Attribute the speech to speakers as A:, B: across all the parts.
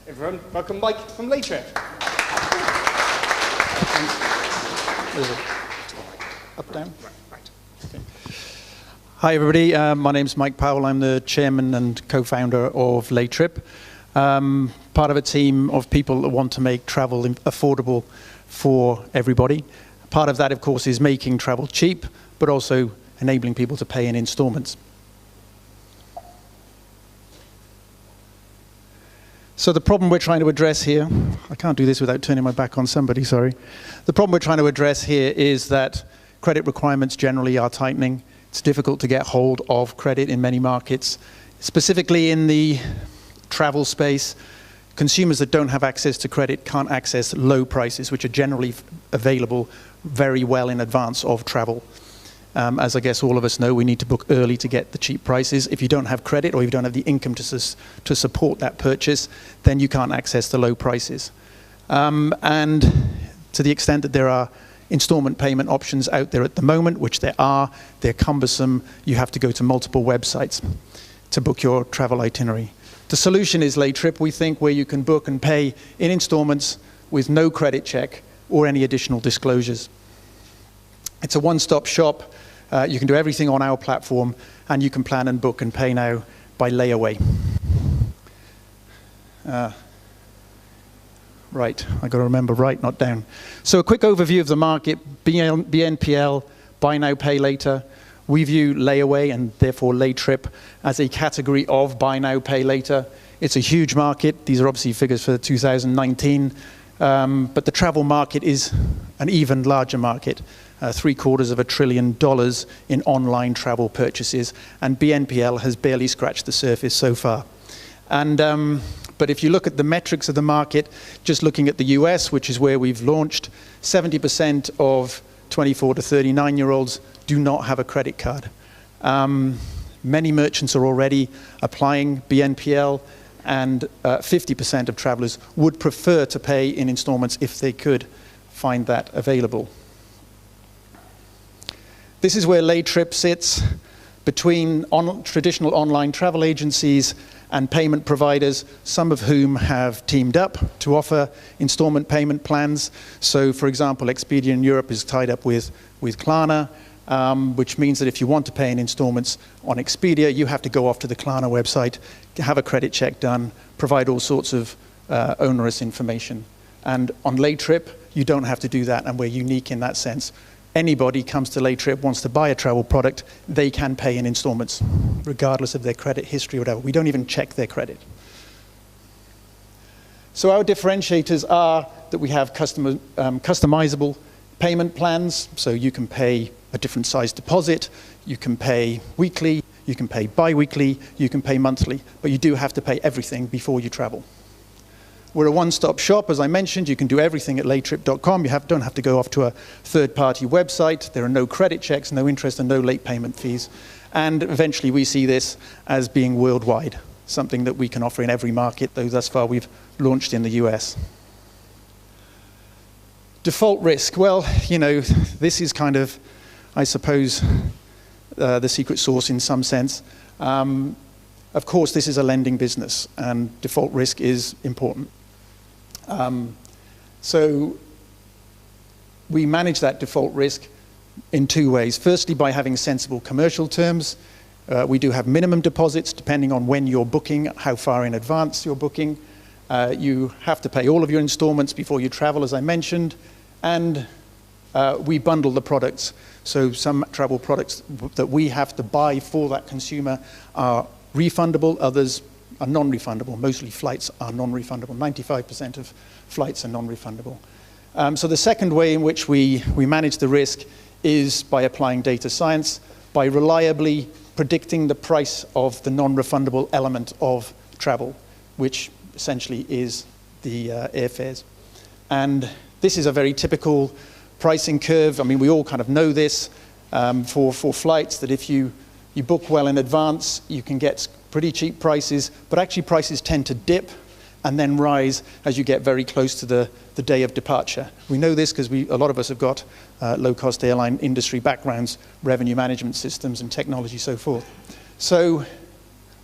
A: Everyone, welcome Mike from Laytrip.
B: Up, down?
A: Right.
B: Okay. Hi everybody, my name's Mike Powell. I'm the chairman and co-founder of Laytrip. Part of a team of people that want to make travel affordable for everybody. Part of that, of course, is making travel cheap, but also enabling people to pay in installments. So the problem we're trying to address here, I can't do this without turning my back on somebody, sorry. The problem we're trying to address here is that credit requirements generally are tightening. It's difficult to get hold of credit in many markets. Specifically in the travel space, consumers that don't have access to credit can't access low prices, which are generally available very well in advance of travel. As I guess all of us know, we need to book early to get the cheap prices. If you don't have credit or you don't have the income to support that purchase, then you can't access the low prices. And to the extent that there are installment payment options out there at the moment, which there are, they're cumbersome. You have to go to multiple websites to book your travel itinerary. The solution is Laytrip, we think, where you can book and pay in installments with no credit check or any additional disclosures. It's a one-stop shop. You can do everything on our platform, and you can plan and book and pay now by layaway. Right, I got to remember right, not down. So a quick overview of the market, BNPL, buy now, pay later. We view layaway, and therefore Laytrip, as a category of buy now, pay later. It's a huge market. These are obviously figures for 2019. But the travel market is an even larger market. $750 billion in online travel purchases, and BNPL has barely scratched the surface so far. And but if you look at the metrics of the market, just looking at the US, which is where we've launched, 70% of 24 to 39-year-olds do not have a credit card. Many merchants are already applying BNPL, and 50% of travelers would prefer to pay in installments if they could find that available. This is where Laytrip sits between traditional online travel agencies and payment providers, some of whom have teamed up to offer installment payment plans. So, for example, Expedia in Europe is tied up with Klarna, which means that if you want to pay in installments on Expedia, you have to go off to the Klarna website, have a credit check done, provide all sorts of onerous information. And on Laytrip, you don't have to do that, and we're unique in that sense. Anybody comes to Laytrip, wants to buy a travel product, they can pay in installments, regardless of their credit history or whatever. We don't even check their credit. So our differentiators are that we have customizable payment plans, so you can pay a different size deposit, you can pay weekly, you can pay bi-weekly, you can pay monthly, but you do have to pay everything before you travel. We're a one-stop shop, as I mentioned. You can do everything at laytrip.com. You don't have to go off to a third-party website. There are no credit checks, no interest, and no late payment fees. And eventually we see this as being worldwide, something that we can offer in every market, though thus far we've launched in the US. Default risk. Well, you know, this is kind of, I suppose, the secret sauce in some sense. Of course, this is a lending business, and default risk is important. So we manage that default risk in two ways. Firstly, by having sensible commercial terms. We do have minimum deposits depending on when you're booking, how far in advance you're booking. You have to pay all of your installments before you travel, as I mentioned, and we bundle the products. So some travel products that we have to buy for that consumer are refundable, others are non-refundable. Mostly flights are non-refundable. 95% of flights are non-refundable. So the second way in which we manage the risk is by applying data science, by reliably predicting the price of the non-refundable element of travel, which essentially is the airfares. And this is a very typical pricing curve. I mean, we all kind of know this for flights, that if you book well in advance, you can get pretty cheap prices, but actually prices tend to dip and then rise as you get very close to the day of departure. We know this because a lot of us have got low-cost airline industry backgrounds, revenue management systems and technology, so forth. So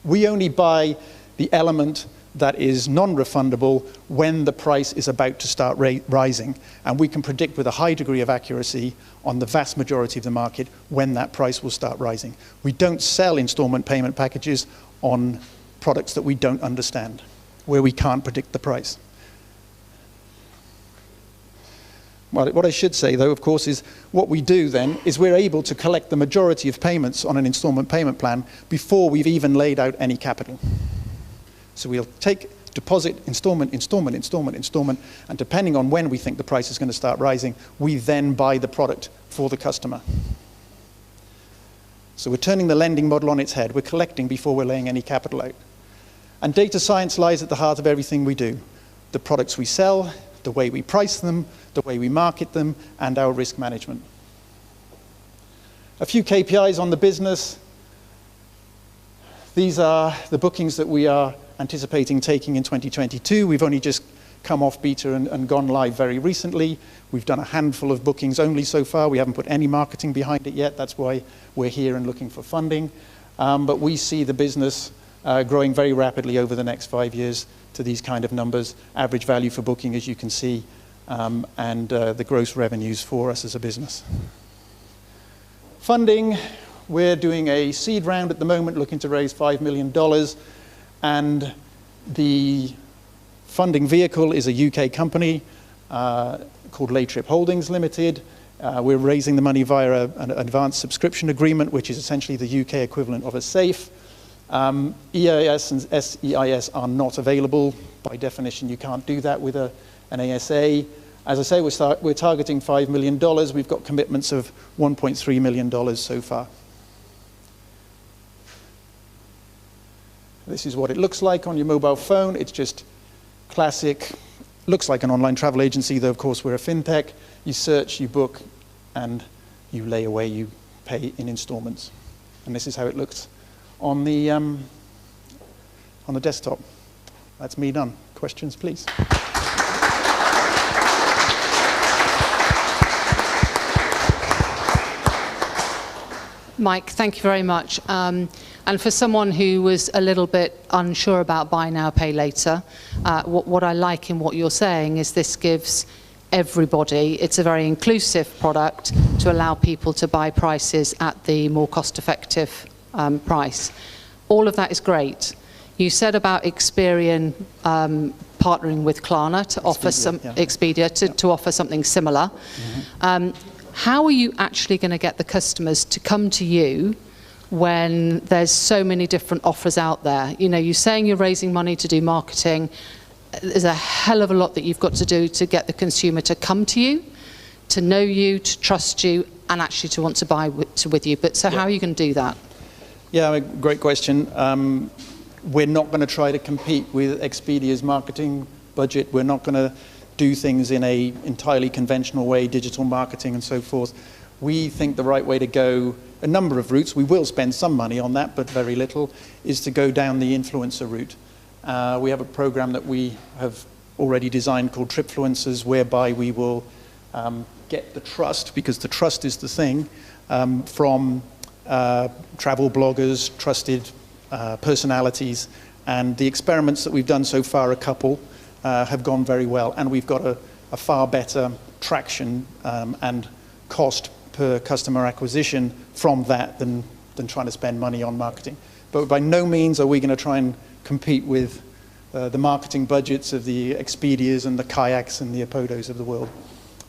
B: we only buy the element that is non-refundable when the price is about to start rising. And we can predict with a high degree of accuracy on the vast majority of the market when that price will start rising. We don't sell installment payment packages on products that we don't understand, where we can't predict the price. Well, what I should say, though, of course, is what we do then is we're able to collect the majority of payments on an installment payment plan before we've even laid out any capital. So we'll take deposit, installment, installment, installment, installment, and depending on when we think the price is going to start rising, we then buy the product for the customer. So we're turning the lending model on its head. We're collecting before we're laying any capital out. And data science lies at the heart of everything we do. The products we sell, the way we price them, the way we market them, and our risk management. A few KPIs on the business. These are the bookings that we are anticipating taking in 2022. We've only just come off beta and gone live very recently. We've done a handful of bookings only so far. We haven't put any marketing behind it yet. That's why we're here and looking for funding. But we see the business growing very rapidly over the next 5 years to these kind of numbers. Average value for booking, as you can see, and the gross revenues for us as a business. Funding, we're doing a seed round at the moment, looking to raise $5 million. And the funding vehicle is a UK company called Laytrip Holdings Limited. We're raising the money via an advanced subscription agreement, which is essentially the UK equivalent of a SAFE. EIS and SEIS are not available. By definition, you can't do that with an ASA. As I say, we're targeting $5 million. We've got commitments of $1.3 million so far. This is what it looks like on your mobile phone. It's just classic, looks like an online travel agency, though of course we're a fintech. You search, you book, and you lay away, you pay in installments. And this is how it looks on the desktop. That's me done. Questions, please.
C: Mike, thank you very much. And for someone who was a little bit unsure about buy now, pay later, what I like in what you're saying is this gives everybody, it's a very inclusive product to allow people to buy prices at the more cost-effective price. All of that is great. You said about Experian partnering with Klarna to offer some Expedia to offer something similar. Mm-hmm. How are you actually going to get the customers to come to you when there's so many different offers out there? You know, you're saying you're raising money to do marketing. There's a hell of a lot that you've got to do to get the consumer to come to you, to know you, to trust you, and actually to want to buy with you. But so how are you going to do that?
B: Yeah, great question. We're not going to try to compete with Expedia's marketing budget. We're not going to do things in a entirely conventional way, digital marketing and so forth. We think the right way to go, a number of routes, we will spend some money on that, but very little, is to go down the influencer route. We have a program that we have already designed called Tripfluencers, whereby we will get the trust, because the trust is the thing, from travel bloggers, trusted personalities, and the experiments that we've done so far, a couple, have gone very well, and we've got a far better traction and cost per customer acquisition from that than trying to spend money on marketing. But by no means are we going to try and compete with the marketing budgets of the Expedias and the Kayaks and the Apodos of the world.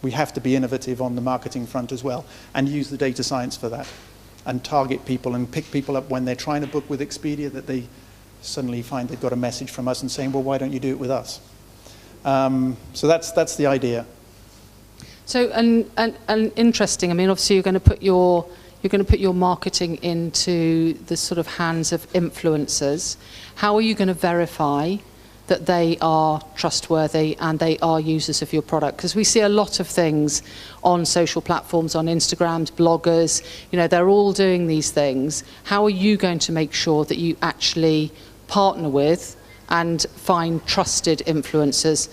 B: We have to be innovative on the marketing front as well, and use the data science for that, and target people and pick people up when they're trying to book with Expedia, that they suddenly find they've got a message from us and saying, well, why don't you do it with us? So that's the idea.
C: So and interesting. I mean, obviously you're going to put your marketing into the sort of hands of influencers. How are you going to verify that they are trustworthy and they are users of your product? Because we see a lot of things on social platforms, on Instagram, bloggers. You know, they're all doing these things. How are you going to make sure that you actually partner with and find trusted influencers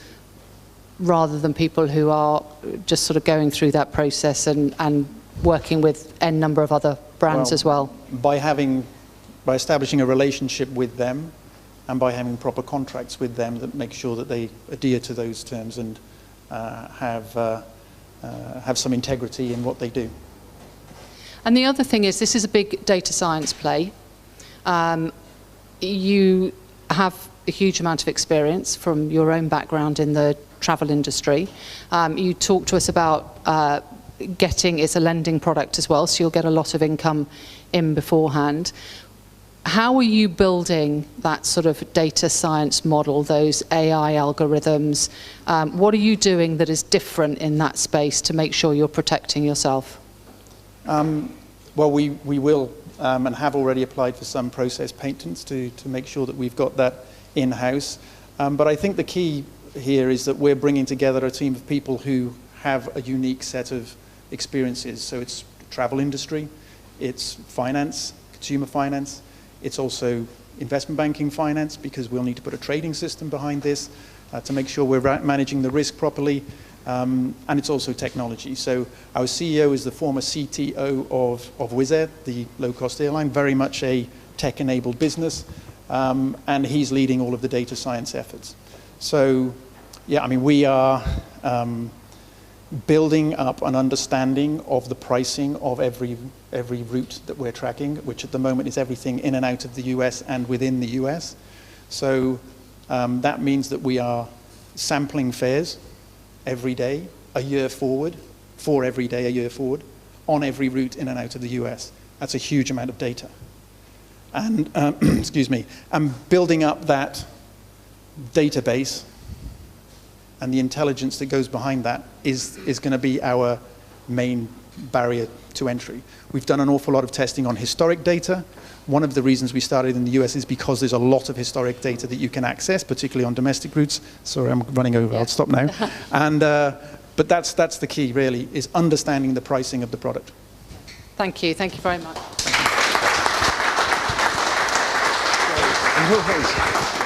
C: rather than people who are just sort of going through that process and working with n number of other brands as well?
B: By establishing a relationship with them, and by having proper contracts with them that make sure that they adhere to those terms and have some integrity in what they do.
C: And the other thing is, this is a big data science play. You have a huge amount of experience from your own background in the travel industry. You talked to us about it's a lending product as well, so you'll get a lot of income in beforehand. How are you building that sort of data science model, those AI algorithms? What are you doing that is different in that space to make sure you're protecting yourself?
B: Well, we will and have already applied for some process patents to make sure that we've got that in-house. But I think the key here is that we're bringing together a team of people who have a unique set of experiences. So it's travel industry, it's finance, consumer finance, it's also investment banking finance, because we'll need to put a trading system behind this to make sure we're managing the risk properly. And it's also technology. So our CEO is the former CTO of Wizz Air, the low-cost airline, very much a tech-enabled business, and he's leading all of the data science efforts. So, yeah, I mean, we are building up an understanding of the pricing of every route that we're tracking, which at the moment is everything in and out of the US and within the US. So that means that we are sampling fares every day, a year forward, for every day, a year forward, on every route in and out of the US. That's a huge amount of data. And, excuse me, and building up that database and the intelligence that goes behind that is going to be our main barrier to entry. We've done an awful lot of testing on historic data. One of the reasons we started in the US is because there's a lot of historic data that you can access, particularly on domestic routes. Sorry, I'm running over. Yeah. I'll stop now. And, but that's the key, really, is understanding the pricing of the product.
C: Thank you. Thank you very much.
B: Thank you.